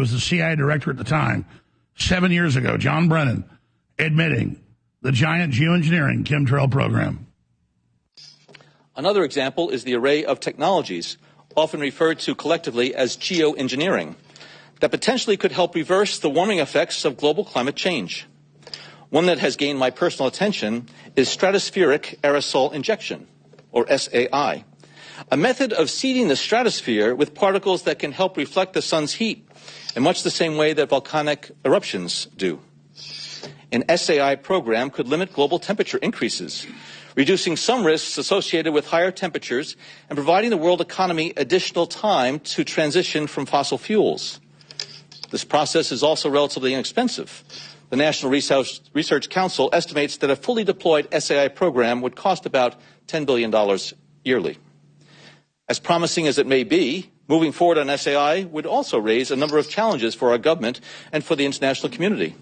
was the CIA director at the time, 7 years ago, John Brennan, admitting the giant geoengineering chemtrail program. Another example is the array of technologies, often referred to collectively as geoengineering, that potentially could help reverse the warming effects of global climate change. One that has gained my personal attention is stratospheric aerosol injection, or SAI, a method of seeding the stratosphere with particles that can help reflect the sun's heat in much the same way that volcanic eruptions do. An SAI program could limit global temperature increases, reducing some risks associated with higher temperatures and providing the world economy additional time to transition from fossil fuels. This process is also relatively inexpensive. The National Research Council estimates that a fully deployed SAI program would cost about $10 billion yearly. As promising as it may be, moving forward on SAI would also raise a number of challenges for our government and for the international community.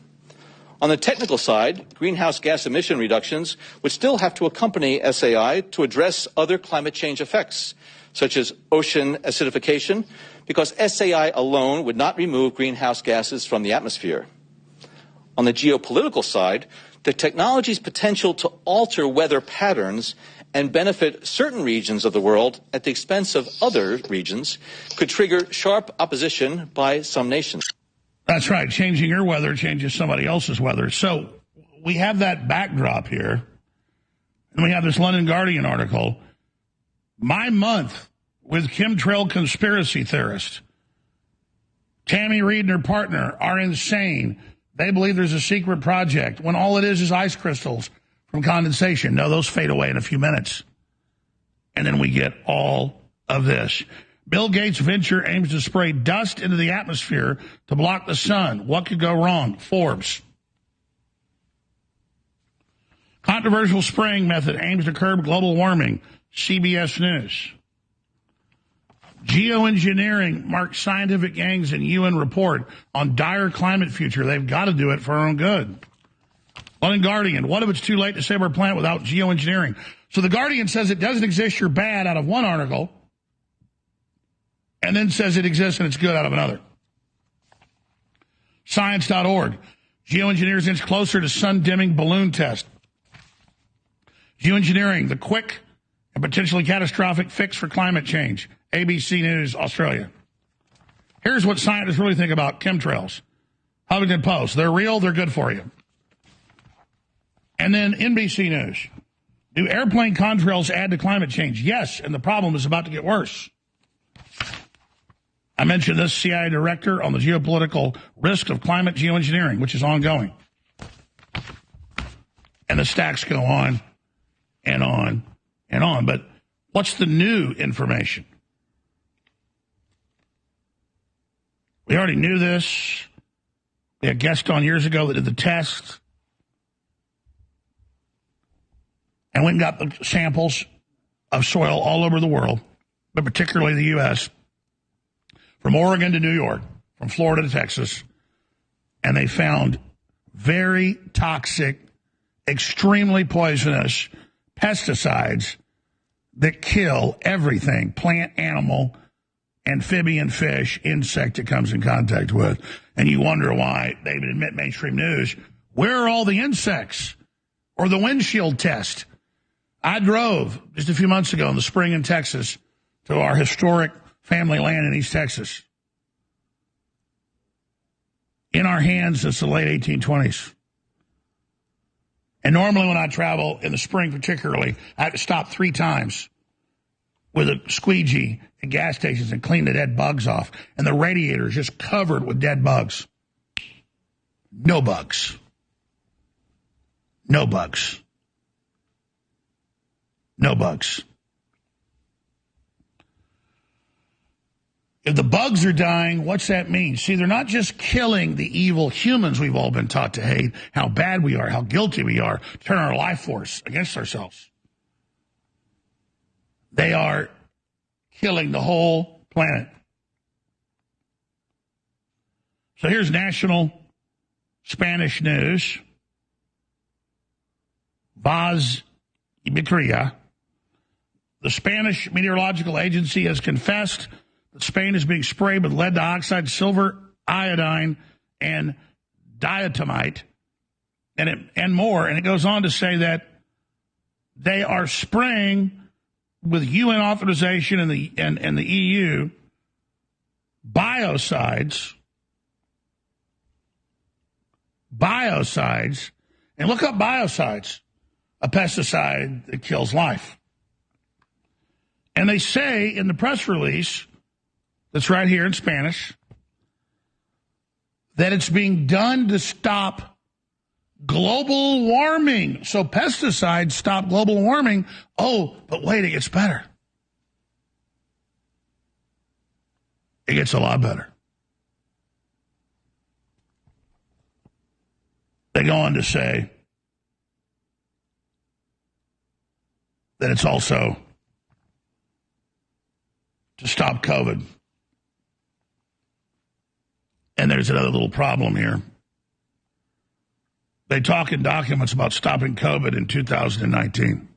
On the technical side, greenhouse gas emission reductions would still have to accompany SAI to address other climate change effects, such as ocean acidification, because SAI alone would not remove greenhouse gases from the atmosphere. On the geopolitical side, the technology's potential to alter weather patterns and benefit certain regions of the world at the expense of other regions could trigger sharp opposition by some nations. That's right. Changing your weather changes somebody else's weather. So we have that backdrop here, and we have this London Guardian article. My month with chemtrail conspiracy theorists. Tammy Reed and her partner are insane. They believe there's a secret project when all it is ice crystals from condensation. No, those fade away in a few minutes. And then we get all of this. Bill Gates' venture aims to spray dust into the atmosphere to block the sun. What could go wrong? Forbes. Controversial spraying method aims to curb global warming. CBS News. Geoengineering marks scientific gains in UN report on dire climate future. They've got to do it for our own good. London Guardian, what if it's too late to save our planet without geoengineering? So the Guardian says it doesn't exist, you're bad out of one article, and then says it exists and it's good out of another. Science.org, geoengineers inch closer to sun-dimming balloon test. Geoengineering, the quick and potentially catastrophic fix for climate change. ABC News, Australia. Here's what scientists really think about chemtrails. Huffington Post, they're real, they're good for you. And then NBC News. Do airplane contrails add to climate change? Yes, and the problem is about to get worse. I mentioned this CIA director on the geopolitical risk of climate geoengineering, which is ongoing. And the stacks go on and on and on. But what's the new information? We already knew this. We had a guest on years ago that did the test. And went and got the samples of soil all over the world, but particularly the U.S., from Oregon to New York, from Florida to Texas, and they found very toxic, extremely poisonous pesticides that kill everything, plant, animal, amphibian, fish, insect it comes in contact with. And you wonder why they would admit mainstream news, where are all the insects? Or the windshield test? I drove just a few months ago in the spring in Texas to our historic family land in East Texas. In our hands since the late 1820s. And normally when I travel, in the spring particularly, I have to stop 3 times with a squeegee at gas stations and clean the dead bugs off. And the radiator is just covered with dead bugs. No bugs. No bugs. No bugs. If the bugs are dying, what's that mean? See, they're not just killing the evil humans we've all been taught to hate, how bad we are, how guilty we are, turn our life force against ourselves. They are killing the whole planet. So here's national Spanish news. Vaz Ibicria. The Spanish Meteorological Agency has confessed that Spain is being sprayed with lead dioxide, silver iodine, and diatomite, and more. And it goes on to say that they are spraying with UN authorization and the EU biocides, and look up biocides, a pesticide that kills life. And they say in the press release that's right here in Spanish that it's being done to stop global warming. So pesticides stop global warming. Oh, but wait, it gets better. It gets a lot better. They go on to say that it's also to stop COVID. And there's another little problem here. They talk in documents about stopping COVID in 2019.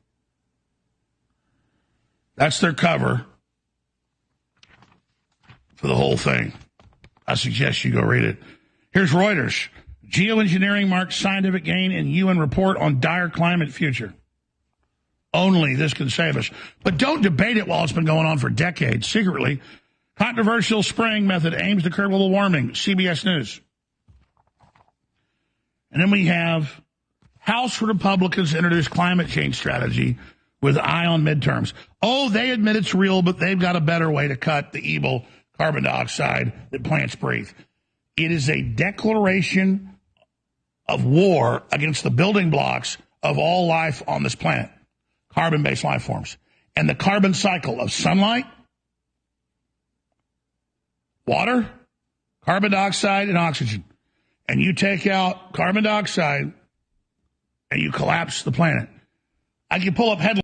That's their cover for the whole thing. I suggest you go read it. Here's Reuters. Geoengineering marks scientific gain in UN report on dire climate future. Only this can save us. But don't debate it while it's been going on for decades. Secretly, controversial spraying method aims to curb global warming. CBS News. And then we have House Republicans introduce climate change strategy with eye on midterms. Oh, they admit it's real, but they've got a better way to cut the evil carbon dioxide that plants breathe. It is a declaration of war against the building blocks of all life on this planet, carbon-based life forms. And the carbon cycle of sunlight, water, carbon dioxide, and oxygen. And you take out carbon dioxide and you collapse the planet. I can pull up headlines.